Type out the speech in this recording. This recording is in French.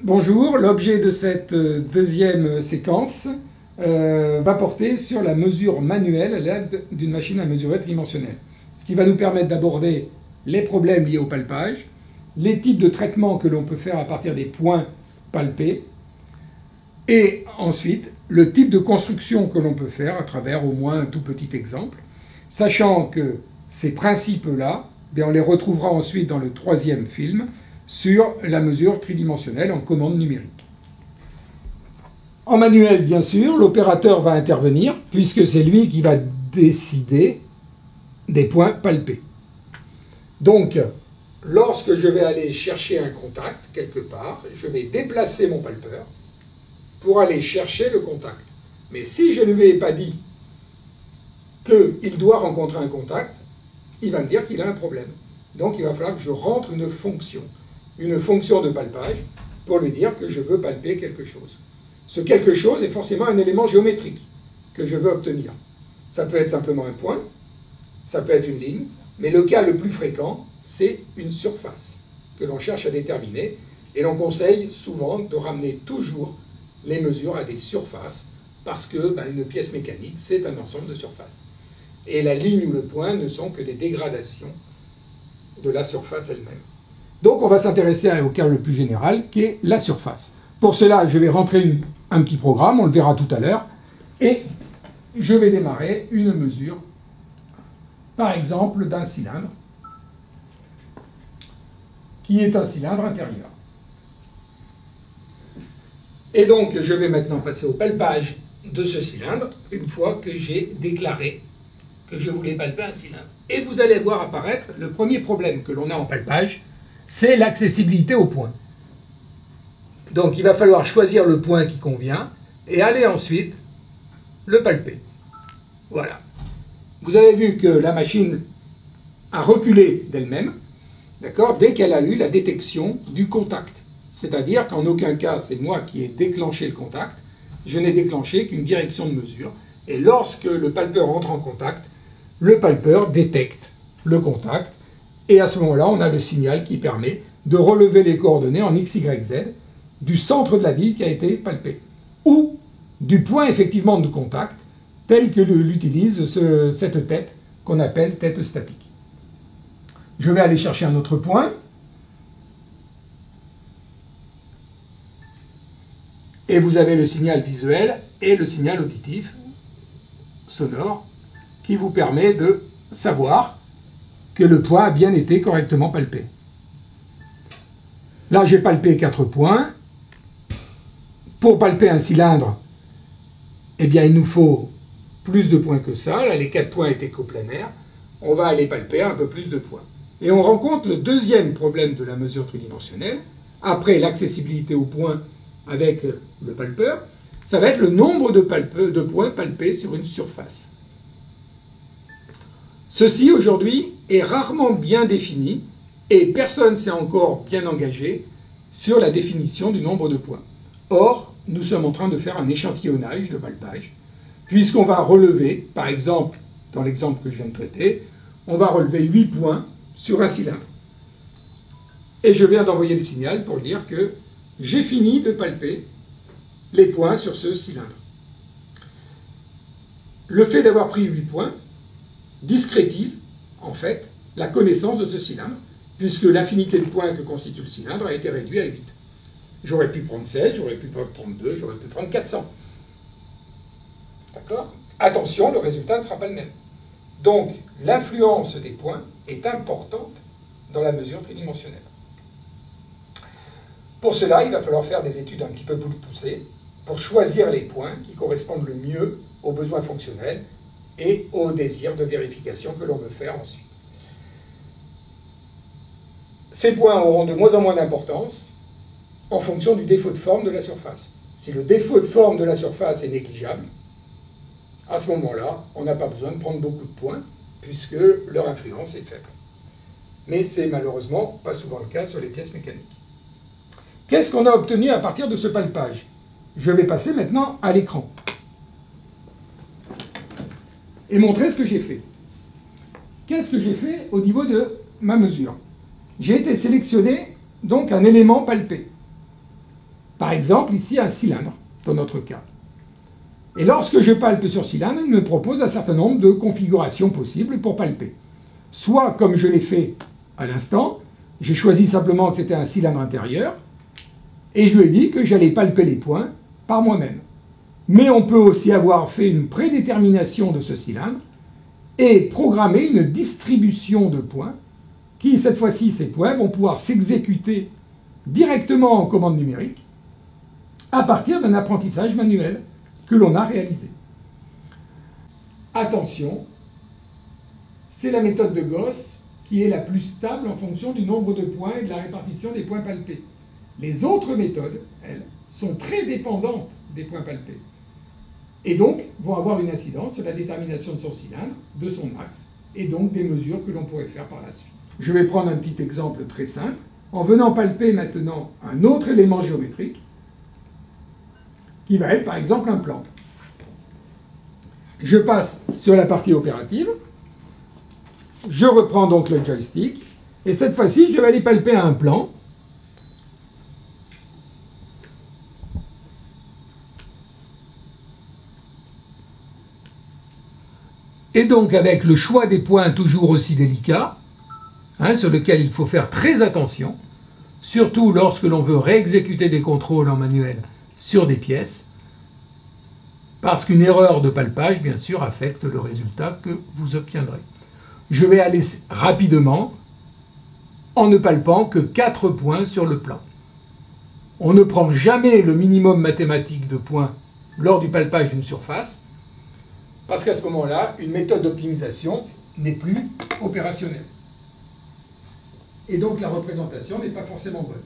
Bonjour, l'objet de cette deuxième séquence va porter sur la mesure manuelle à l'aide d'une machine à mesurer tridimensionnelle. Ce qui va nous permettre d'aborder les problèmes liés au palpage, les types de traitements que l'on peut faire à partir des points palpés, et ensuite le type de construction que l'on peut faire à travers au moins un tout petit exemple, sachant que ces principes-là, on les retrouvera ensuite dans le troisième film, sur la mesure tridimensionnelle en commande numérique. En manuel, bien sûr, l'opérateur va intervenir, puisque c'est lui qui va décider des points palpés. Donc, lorsque je vais aller chercher un contact quelque part, je vais déplacer mon palpeur pour aller chercher le contact. Mais si je ne lui ai pas dit qu'il doit rencontrer un contact, il va me dire qu'il a un problème. Donc il va falloir que je rentre une fonction de palpage, pour lui dire que je veux palper quelque chose. Ce quelque chose est forcément un élément géométrique que je veux obtenir. Ça peut être simplement un point, ça peut être une ligne, mais le cas le plus fréquent, c'est une surface que l'on cherche à déterminer, et l'on conseille souvent de ramener toujours les mesures à des surfaces, parce que une pièce mécanique, c'est un ensemble de surfaces. Et la ligne ou le point ne sont que des dégradations de la surface elle-même. Donc on va s'intéresser au cas le plus général, qui est la surface. Pour cela, je vais rentrer un petit programme, on le verra tout à l'heure, et je vais démarrer une mesure, par exemple d'un cylindre, qui est un cylindre intérieur. Et donc je vais maintenant passer au palpage de ce cylindre, une fois que j'ai déclaré que je voulais palper un cylindre. Et vous allez voir apparaître le premier problème que l'on a en palpage, c'est l'accessibilité au point. Donc il va falloir choisir le point qui convient et aller ensuite le palper. Voilà. Vous avez vu que la machine a reculé d'elle-même, d'accord, dès qu'elle a eu la détection du contact. C'est-à-dire qu'en aucun cas c'est moi qui ai déclenché le contact, je n'ai déclenché qu'une direction de mesure. Et lorsque le palpeur entre en contact, le palpeur détecte le contact, et à ce moment-là, on a le signal qui permet de relever les coordonnées en x, y, z du centre de la bille qui a été palpé, ou du point effectivement de contact, tel que l'utilise cette tête qu'on appelle tête statique. Je vais aller chercher un autre point, et vous avez le signal visuel et le signal auditif, sonore, qui vous permet de savoir que le point a bien été correctement palpé. Là, j'ai palpé 4 points. Pour palper un cylindre, eh bien, il nous faut plus de points que ça. Là, les 4 points étaient coplanaires. On va aller palper un peu plus de points. Et on rencontre le deuxième problème de la mesure tridimensionnelle, après l'accessibilité aux points avec le palpeur, ça va être le nombre de points palpés sur une surface. Ceci, aujourd'hui, est rarement bien défini, et personne ne s'est encore bien engagé sur la définition du nombre de points. Or, nous sommes en train de faire un échantillonnage de palpage, puisqu'on va relever, par exemple, dans l'exemple que je viens de traiter, on va relever 8 points sur un cylindre. Et je viens d'envoyer le signal pour dire que j'ai fini de palper les points sur ce cylindre. Le fait d'avoir pris 8 points discrétise, en fait, la connaissance de ce cylindre, puisque l'infinité de points que constitue le cylindre a été réduite à 8. J'aurais pu prendre 16, j'aurais pu prendre 32, j'aurais pu prendre 400. D'accord ? Attention, le résultat ne sera pas le même. Donc, l'influence des points est importante dans la mesure tridimensionnelle. Pour cela, il va falloir faire des études un petit peu plus poussées pour choisir les points qui correspondent le mieux aux besoins fonctionnels et aux désirs de vérification que l'on veut faire ensuite. Ces points auront de moins en moins d'importance en fonction du défaut de forme de la surface. Si le défaut de forme de la surface est négligeable, à ce moment-là, on n'a pas besoin de prendre beaucoup de points, puisque leur influence est faible. Mais c'est malheureusement pas souvent le cas sur les pièces mécaniques. Qu'est-ce qu'on a obtenu à partir de ce palpage? Je vais passer maintenant à l'écran et montrer ce que j'ai fait. Qu'est-ce que j'ai fait au niveau de ma mesure? J'ai été sélectionner donc un élément palpé. Par exemple, ici, un cylindre, dans notre cas. Et lorsque je palpe sur cylindre, il me propose un certain nombre de configurations possibles pour palper. Soit, comme je l'ai fait à l'instant, j'ai choisi simplement que c'était un cylindre intérieur, et je lui ai dit que j'allais palper les points par moi-même. Mais on peut aussi avoir fait une prédétermination de ce cylindre et programmer une distribution de points qui, cette fois-ci, ces points vont pouvoir s'exécuter directement en commande numérique à partir d'un apprentissage manuel que l'on a réalisé. Attention, c'est la méthode de Gauss qui est la plus stable en fonction du nombre de points et de la répartition des points palpés. Les autres méthodes, elles, sont très dépendantes des points palpés et donc vont avoir une incidence sur la détermination de son cylindre, de son axe, et donc des mesures que l'on pourrait faire par la suite. Je vais prendre un petit exemple très simple, en venant palper maintenant un autre élément géométrique, qui va être par exemple un plan. Je passe sur la partie opérative, je reprends donc le joystick, et cette fois-ci, je vais aller palper un plan. Et donc avec le choix des points toujours aussi délicat, sur lequel il faut faire très attention, surtout lorsque l'on veut réexécuter des contrôles en manuel sur des pièces, parce qu'une erreur de palpage, bien sûr, affecte le résultat que vous obtiendrez. Je vais aller rapidement en ne palpant que 4 points sur le plan. On ne prend jamais le minimum mathématique de points lors du palpage d'une surface, parce qu'à ce moment-là, une méthode d'optimisation n'est plus opérationnelle. Et donc la représentation n'est pas forcément bonne.